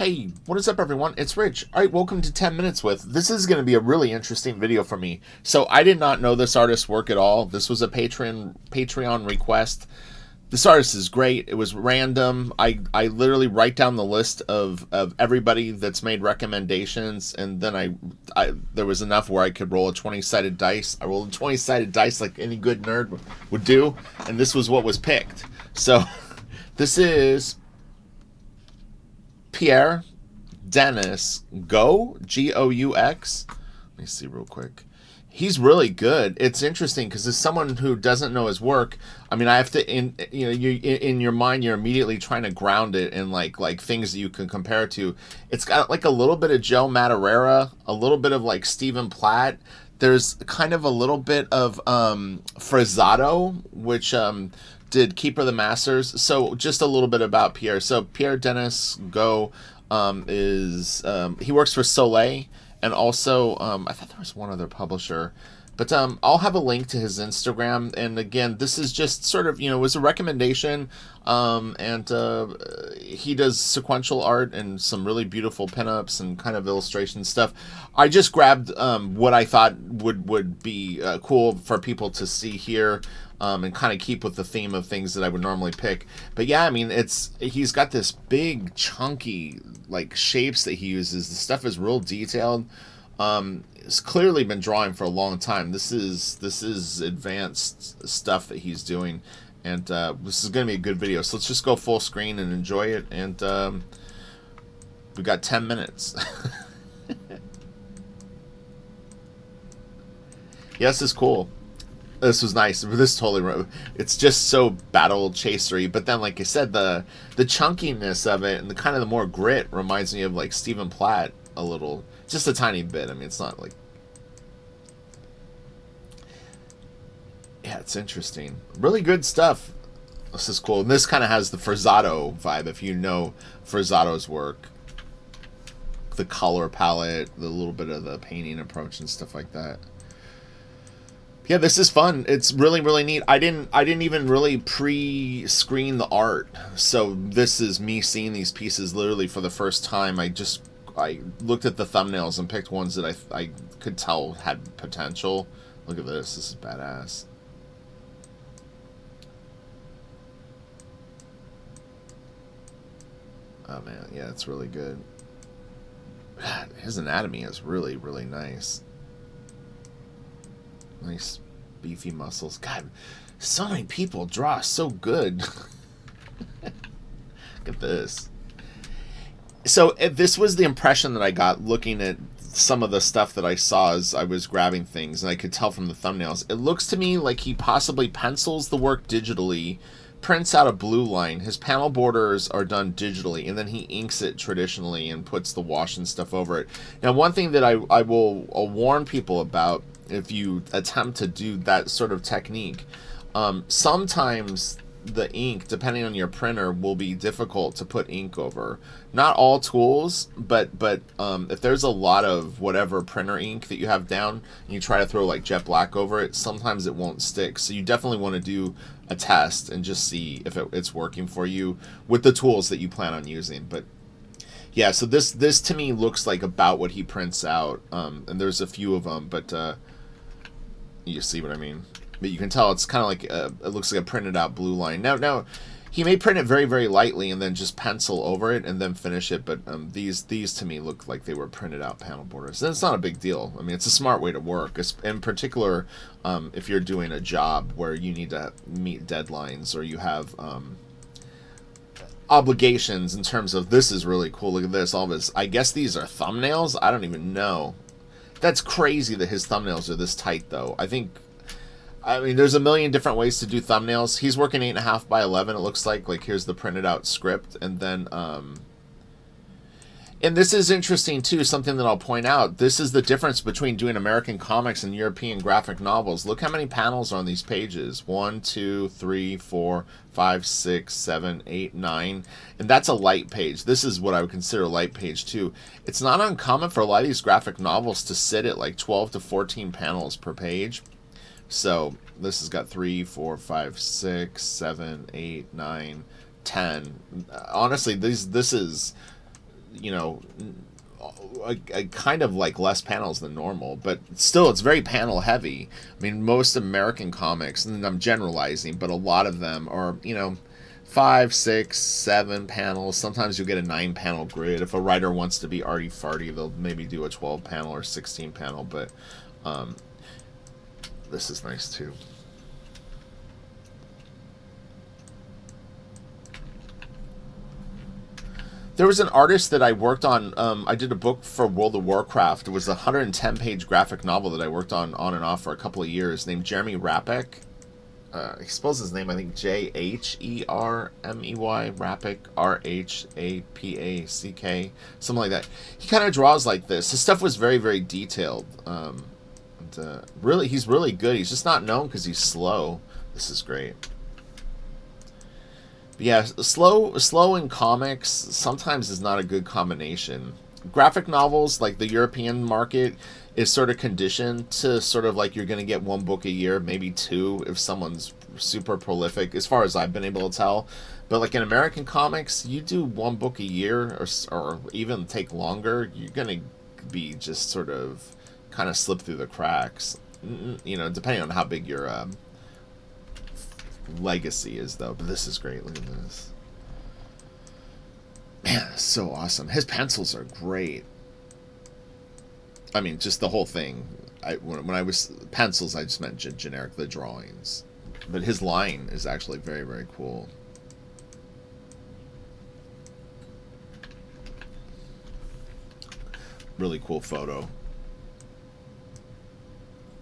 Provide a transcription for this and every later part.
Hey, what is up everyone? It's Rich. Alright, welcome to 10 Minutes With. This is going to be a really interesting video for me. So I did not know this artist's work at all. This was a Patreon request. This artist is great. It was random. I literally write down the list of everybody that's made recommendations, and then there was enough where I could roll a 20-sided dice. I rolled a 20-sided dice like any good nerd would do, and this was what was picked. So this is Pierre Denis Goux, G-O-U-X. Let me see real quick. He's really good. It's interesting because as someone who doesn't know his work, I mean, I have to, in your mind, you're immediately trying to ground it in like things that you can compare it to. It's got like a little bit of Joe Madureira, a little bit of like Stephen Platt. There's kind of a little bit of Frazado, which did Keeper of the Masters. So just a little bit about Pierre. So Pierre Denis Goux he works for Soleil. And also, I thought there was one other publisher. But I'll have a link to his Instagram. And again, this is just sort of, it was a recommendation. He does sequential art and some really beautiful pinups and kind of illustration stuff. I just grabbed what I thought would be cool for people to see here. And kind of keep with the theme of things that I would normally pick. But yeah, I mean, he's got this big, chunky, like, shapes that he uses. The stuff is real detailed. It's clearly been drawing for a long time. This is advanced stuff that he's doing. And this is going to be a good video. So let's just go full screen and enjoy it. And we got 10 minutes. Yes, this is cool. This was nice. This totally, it's just so battle chasery. But then, like I said, the chunkiness of it and the kind of the more grit reminds me of like Stephen Platt a little, just a tiny bit. I mean, it's not like, yeah, it's interesting. Really good stuff. This is cool. And this kind of has the Frazado vibe, if you know Frazado's work. The color palette, the little bit of the painting approach and stuff like that. Yeah, this is fun. It's really, really neat. I didn't even really pre-screen the art. So this is me seeing these pieces literally for the first time. I looked at the thumbnails and picked ones that I could tell had potential. Look at this. This is badass. Oh man, yeah, it's really good. His anatomy is really, really nice. Nice beefy muscles. God, so many people draw so good. Look at this. So this was the impression that I got looking at some of the stuff that I saw as I was grabbing things, and I could tell from the thumbnails. It looks to me like he possibly pencils the work digitally, prints out a blue line. His panel borders are done digitally, and then he inks it traditionally and puts the wash and stuff over it. Now, one thing that I will warn people about, if you attempt to do that sort of technique, sometimes the ink, depending on your printer, will be difficult to put ink over. Not all tools, but if there's a lot of whatever printer ink that you have down and you try to throw like jet black over it, sometimes it won't stick. So you definitely want to do a test and just see if it's working for you with the tools that you plan on using. But yeah, so this to me looks like about what he prints out, and there's a few of them, but you see what I mean. But you can tell it's kind of like it looks like a printed out blue line. Now he may print it very, very lightly and then just pencil over it and then finish it. But these to me look like they were printed out panel borders. And it's not a big deal. I mean, it's a smart way to work. In particular, if you're doing a job where you need to meet deadlines or you have obligations in terms of, this is really cool. Look at this. All this. I guess these are thumbnails. I don't even know. That's crazy that his thumbnails are this tight, though. I mean, there's a million different ways to do thumbnails. He's working 8.5 by 11. It looks like here's the printed out script, and then and this is interesting too. Something that I'll point out. This is the difference between doing American comics and European graphic novels. Look how many panels are on these pages. 1, 2, 3, 4, 5, 6, 7, 8, 9, and that's a light page. This is what I would consider a light page too. It's not uncommon for a lot of these graphic novels to sit at like 12 to 14 panels per page. So this has got 3, 4, 5, 6, 7, 8, 9, 10. Honestly, this is you know, a kind of like less panels than normal, but still it's very panel heavy. I mean, most American comics, and I'm generalizing, but a lot of them are, you know, 5, 6, 7 panels. Sometimes you'll get a 9-panel grid. If a writer wants to be arty farty, they'll maybe do a 12-panel or 16-panel, but this is nice too. There was an artist that I worked on. I did a book for World of Warcraft. It was a 110-page graphic novel that I worked on and off for a couple of years, named Jeremy Rapek. He spells his name, I think, Jhermey, Rapek, Rhapack, something like that. He kind of draws like this. His stuff was very, very detailed. Really, he's really good. He's just not known because he's slow. This is great. But yeah, slow in comics sometimes is not a good combination. Graphic novels, like the European market, is sort of conditioned to sort of like you're going to get 1 book a year, maybe 2 if someone's super prolific, as far as I've been able to tell. But like in American comics, you do 1 book a year or even take longer, you're going to be just sort of kind of slip through the cracks. You know, depending on how big your legacy is, though. But this is great. Look at this. Man, it's so awesome. His pencils are great. I mean, just the whole thing. When I was pencils, I just meant generic, the drawings. But his line is actually very, very cool. Really cool photo.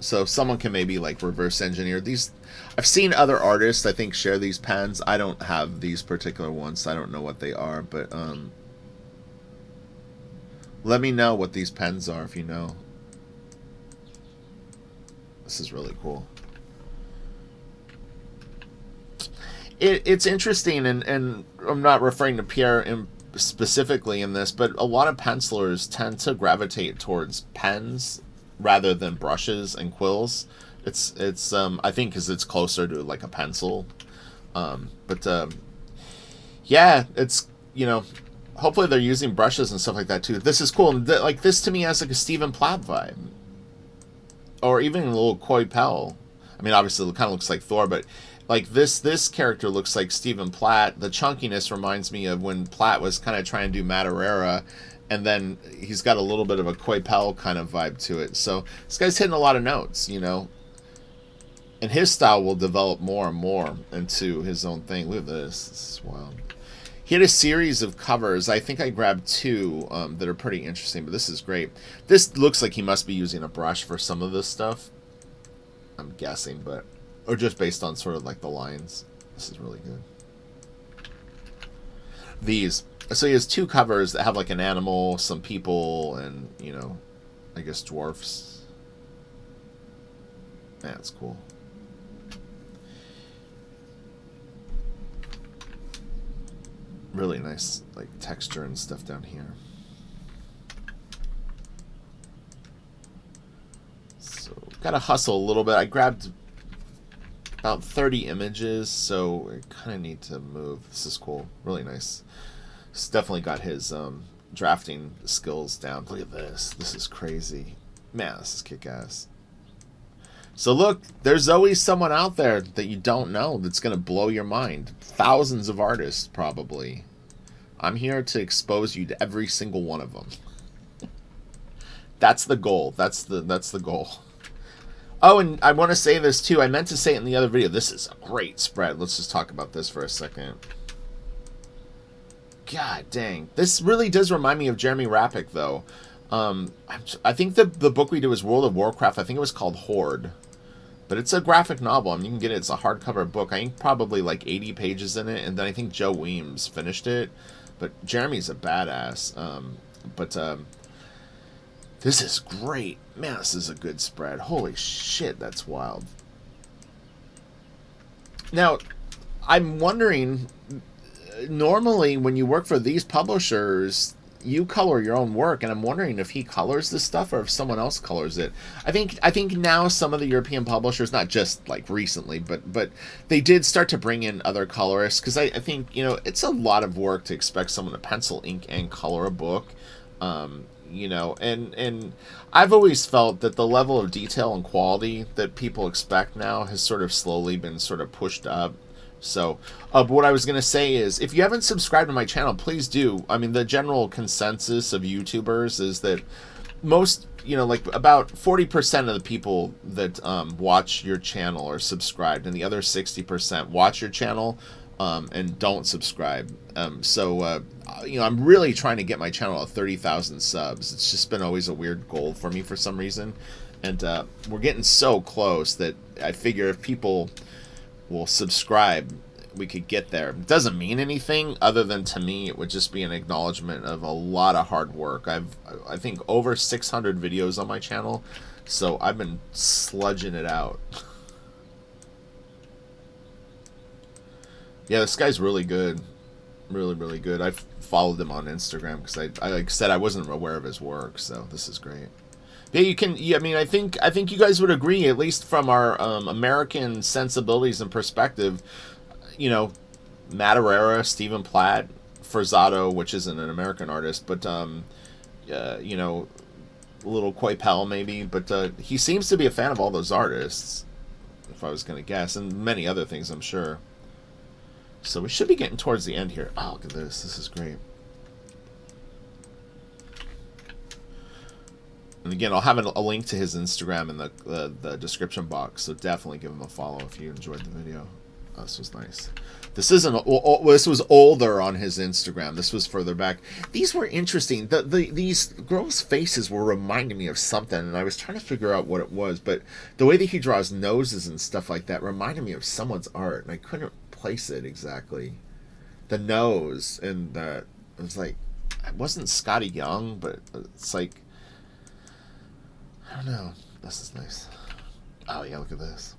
So someone can maybe like reverse engineer these. I've seen other artists, I think, share these pens. I don't have these particular ones, so I don't know what they are, but let me know what these pens are if you know. This is really cool. It's interesting, and I'm not referring to Pierre specifically in this, but a lot of pencilers tend to gravitate towards pens rather than brushes and quills. It's I think because it's closer to like a pencil. Yeah, it's, you know, hopefully they're using brushes and stuff like that too. This is cool. Like this to me has like a Stephen Platt vibe, or even a little Koi Pell. I mean, obviously it kind of looks like Thor, but like this character looks like Stephen Platt. The chunkiness reminds me of when Platt was kind of trying to do Madureira, and then he's got a little bit of a Koi Pell kind of vibe to it. So this guy's hitting a lot of notes, you know. And his style will develop more and more into his own thing. Look at this. This is wild. He had a series of covers. I think I grabbed 2 that are pretty interesting, but this is great. This looks like he must be using a brush for some of this stuff. I'm guessing, but... or just based on sort of like the lines. This is really good. These. So he has 2 covers that have like an animal, some people, and, you know, I guess dwarfs. Yeah, that's cool. Really nice like texture and stuff down here. So gotta hustle a little bit. I grabbed about 30 images, so I kind of need to move. This is cool. Really nice. He's definitely got his drafting skills down. Look at this. This is crazy. Man, this is kick-ass. So look, there's always someone out there that you don't know that's going to blow your mind. Thousands of artists, probably. I'm here to expose you to every single one of them. That's the goal. That's the goal. Oh, and I want to say this too. I meant to say it in the other video. This is a great spread. Let's just talk about this for a second. God dang. This really does remind me of Jeremy Rapek, though. I think the book we did was World of Warcraft. I think it was called Horde. But it's a graphic novel. I mean, you can get it. It's a hardcover book. I think probably like 80 pages in it. And then I think Joe Weems finished it. But Jeremy's a badass. This is great. Man, this is a good spread. Holy shit, that's wild. Now, I'm wondering, normally when you work for these publishers, you color your own work, and I'm wondering if he colors this stuff or if someone else colors it. I think now some of the European publishers, not just like recently, but they did start to bring in other colorists, because I think, you know, it's a lot of work to expect someone to pencil, ink, and color a book. You know, and I've always felt that the level of detail and quality that people expect now has sort of slowly been sort of pushed up. So, but what I was going to say is, if you haven't subscribed to my channel, please do. I mean, the general consensus of YouTubers is that most, you know, like about 40% of the people that watch your channel are subscribed, and the other 60% watch your channel and don't subscribe. You know, I'm really trying to get my channel to 30,000 subs. It's just been always a weird goal for me for some reason. And we're getting so close that I figure if people will subscribe, we could get there. It doesn't mean anything other than, to me, it would just be an acknowledgement of a lot of hard work. I think over 600 videos on my channel, so I've been sludging it out. Yeah, this guy's really good. Really, really good. I've followed him on Instagram because I like I said, I wasn't aware of his work, so this is great. Yeah, you can. Yeah, I mean, I think you guys would agree, at least from our American sensibilities and perspective. You know, Matt Herrera, Stephen Platt, Forzato, which isn't an American artist, but you know, little Coipel maybe, but he seems to be a fan of all those artists, if I was going to guess, and many other things, I'm sure. So we should be getting towards the end here. Oh, look at this. This is great. And again, I'll have a link to his Instagram in the description box, so definitely give him a follow if you enjoyed the video. Oh, this was nice. This isn't. This was older on his Instagram. This was further back. These were interesting. These girls' faces were reminding me of something, and I was trying to figure out what it was. But the way that he draws noses and stuff like that reminded me of someone's art, and I couldn't place it exactly. The nose and it was like, it wasn't Scotty Young, but it's like, I don't know. This is nice. Oh yeah, look at this.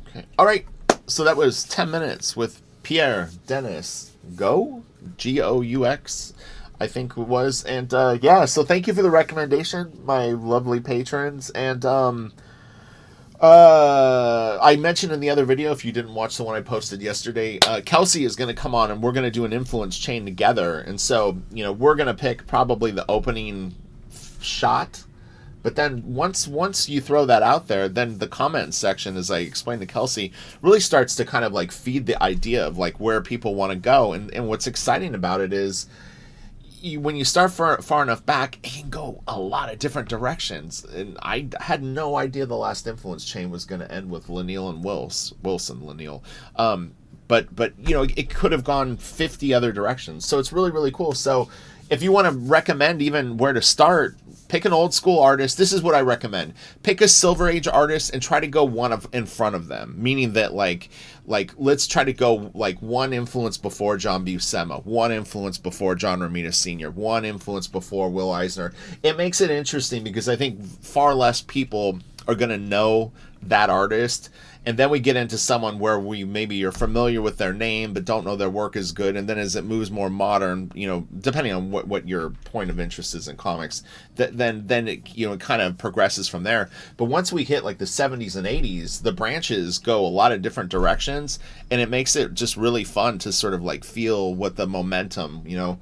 Okay. All right. So that was 10 minutes with Pierre Denis Goux, G-O-U-X, I think it was. And yeah, so thank you for the recommendation, my lovely patrons. And I mentioned in the other video, if you didn't watch the one I posted yesterday, Kelsey is going to come on and we're going to do an influence chain together. And so, you know, we're going to pick probably the opening shot. But then once you throw that out there, then the comment section, as I explained to Kelsey, really starts to kind of like feed the idea of like where people want to go. And what's exciting about it is, when you start far enough back, it can go a lot of different directions. And I had no idea the last influence chain was going to end with Laniel and Wilson Laniel. But you know, it could have gone 50 other directions. So it's really, really cool. So if you want to recommend even where to start, pick an old school artist. This is what I recommend. Pick a Silver Age artist and try to go in front of them. Meaning that like let's try to go like one influence before John Buscema, one influence before John Romita Sr., one influence before Will Eisner. It makes it interesting because I think far less people are going to know that artist. And then we get into someone where we maybe you're familiar with their name but don't know their work is good. And then as it moves more modern, you know, depending on what your point of interest is in comics, then it, you know, it kind of progresses from there. But once we hit like the 70s and 80s, the branches go a lot of different directions, and it makes it just really fun to sort of like feel what the momentum, you know.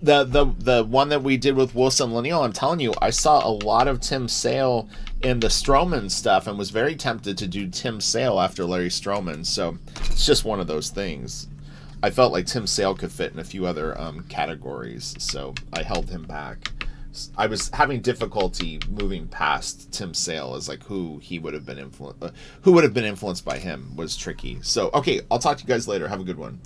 The one that we did with Wilson Laniel, I'm telling you, I saw a lot of Tim Sale in the Stroman stuff and was very tempted to do Tim Sale after Larry Stroman. So it's just one of those things. I felt like Tim Sale could fit in a few other categories, so I held him back. I was having difficulty moving past Tim Sale as like who would have been influenced by him was tricky. So okay, I'll talk to you guys later. Have a good one.